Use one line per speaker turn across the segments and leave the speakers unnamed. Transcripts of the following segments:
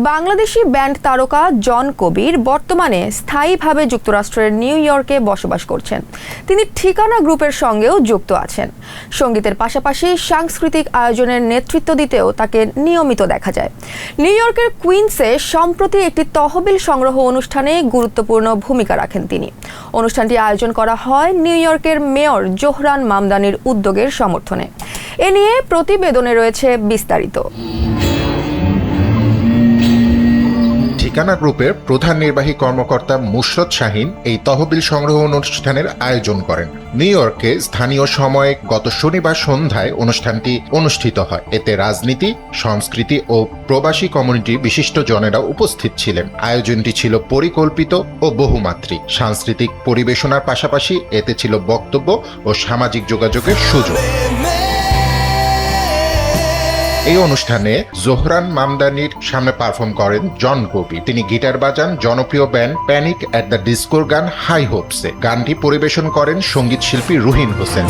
Bangladeshi band তারকা জন কবির বর্তমানে স্থায়ীভাবে যুক্তরাষ্ট্রের নিউ ইয়র্কে বসবাস করছেন। তিনি ঠিকানা গ্রুপের সঙ্গেও যুক্ত আছেন। সঙ্গীতের পাশাপাশি সাংস্কৃতিক আয়োজনের নেতৃত্ব দিতেও তাকে নিয়মিত দেখা যায়। নিউ ইয়র্কের কুইন্সে সম্প্রতি একটি তহবিল সংগ্রহ অনুষ্ঠানে গুরুত্বপূর্ণ ভূমিকা রাখেন তিনি। অনুষ্ঠানটি আয়োজন করা হয় নিউ ইয়র্কের মেয়র জোহরান মামদানির উদ্যোগের সমর্থনে। এ নিয়ে প্রতিবেদনে রয়েছে বিস্তারিত।
ঠিকানা গ্রুপের প্রধান নির্বাহী কর্মকর্তা মুশরত শাহিন এই তহবিল সংগ্রহ অনুষ্ঠানের আয়োজন করেন। নিউ ইয়র্কে স্থানীয় সময়ে গত শনিবার সন্ধ্যায় অনুষ্ঠানটি অনুষ্ঠিত হয়। এতে রাজনীতি, সংস্কৃতি ও প্রবাসী কমিউনিটি বিশিষ্ট জনেরা উপস্থিত ছিলেন। আয়োজনটি ছিল পরিকল্পিত ও বহুমাত্রিক। সাংস্কৃতিক পরিবেশনার পাশাপাশি এতে ছিল বক্তব্য ও সামাজিক যোগাযোগের সুযোগ। এই অনুষ্ঠানে জোহরান মামদানির সামনে পারফর্ম করেন জন কবির। তিনি গিটার বাজান জনপ্রিয় ব্যান্ড প্যানিক অ্যাট দ্য ডিস্কোর গান হাই হোপসে। গানটি পরিবেশন করেন সঙ্গীত শিল্পী রুহিন হোসেন।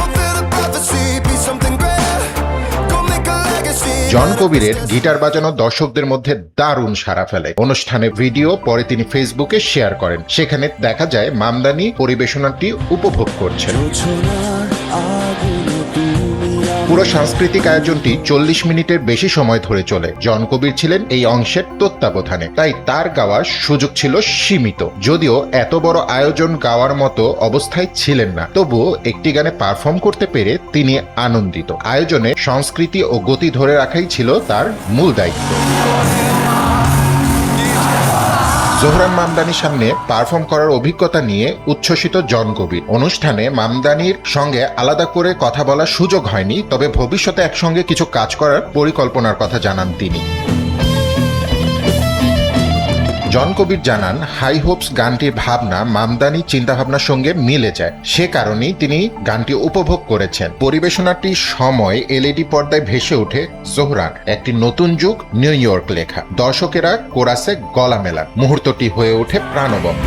জন কবিরের গিটার বাজানো দর্শকদের মধ্যে দারুণ সাড়া ফেলে। অনুষ্ঠানের ভিডিও পরে তিনি ফেসবুকে শেয়ার করেন। সেখানে দেখা যায় মামদানি পরিবেশনাটি উপভোগ করছেন। পুরো সাংস্কৃতিক আয়োজনটি 40 মিনিটের বেশি সময় ধরে চলে। জন কবির ছিলেন এই অংশের তত্ত্বাবধানে, তাই তার গাওয়ার সুযোগ ছিল সীমিত। যদিও এত বড় আয়োজন গাওয়ার মতো অবস্থায় ছিলেন না, তবুও একটি গানে পারফর্ম করতে পেরে তিনি আনন্দিত। আয়োজনে সংস্কৃতি ও গতি ধরে রাখাই ছিল তার মূল দায়িত্ব। জোহরান মামদানির সামনে পারফর্ম করার অভিজ্ঞতা নিয়ে উচ্ছ্বসিত জন কবির। অনুষ্ঠানে মামদানির সঙ্গে আলাদা করে কথা বলার সুযোগ হয়নি, তবে ভবিষ্যতে একসঙ্গে কিছু কাজ করার পরিকল্পনার কথা জানান তিনি। জন কবির জানান, হাই হোপস গানটির ভাবনা মামদানি চিন্তাভাবনার সঙ্গে মিলে যায়। সে কারণেই তিনি গানটি উপভোগ করেছেন। পরিবেশনাটির সময় এলইডি পর্দায় ভেসে ওঠে জোহরান একটি নতুন যুগ নিউ ইয়র্ক লেখা। দর্শকেরা কোরাসে গলা মেলান। মুহূর্তটি হয়ে ওঠে প্রাণবন্ত।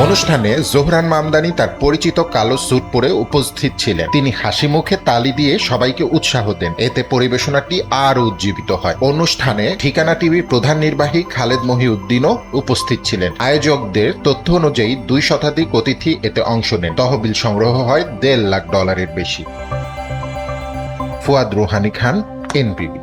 অনুষ্ঠানে জোহরান মামদানি তার পরিচিত কালো স্যুট পরে উপস্থিত ছিলেন। তিনি হাসি মুখে তালি দিয়ে সবাইকে উৎসাহ দেন। এতে পরিবেশনাটি আরও উজ্জীবিত হয়। অনুষ্ঠানে ঠিকানা টিভির প্রধান নির্বাহী খালেদ মহিউদ্দিনও উপস্থিত ছিলেন। আয়োজকদের তথ্য অনুযায়ী 2 শতাধিক অতিথি এতে অংশ নেন। তহবিল সংগ্রহ হয় $1.5 লাখ বেশি। ফুয়াদ রুহানি খান, এনপিবি।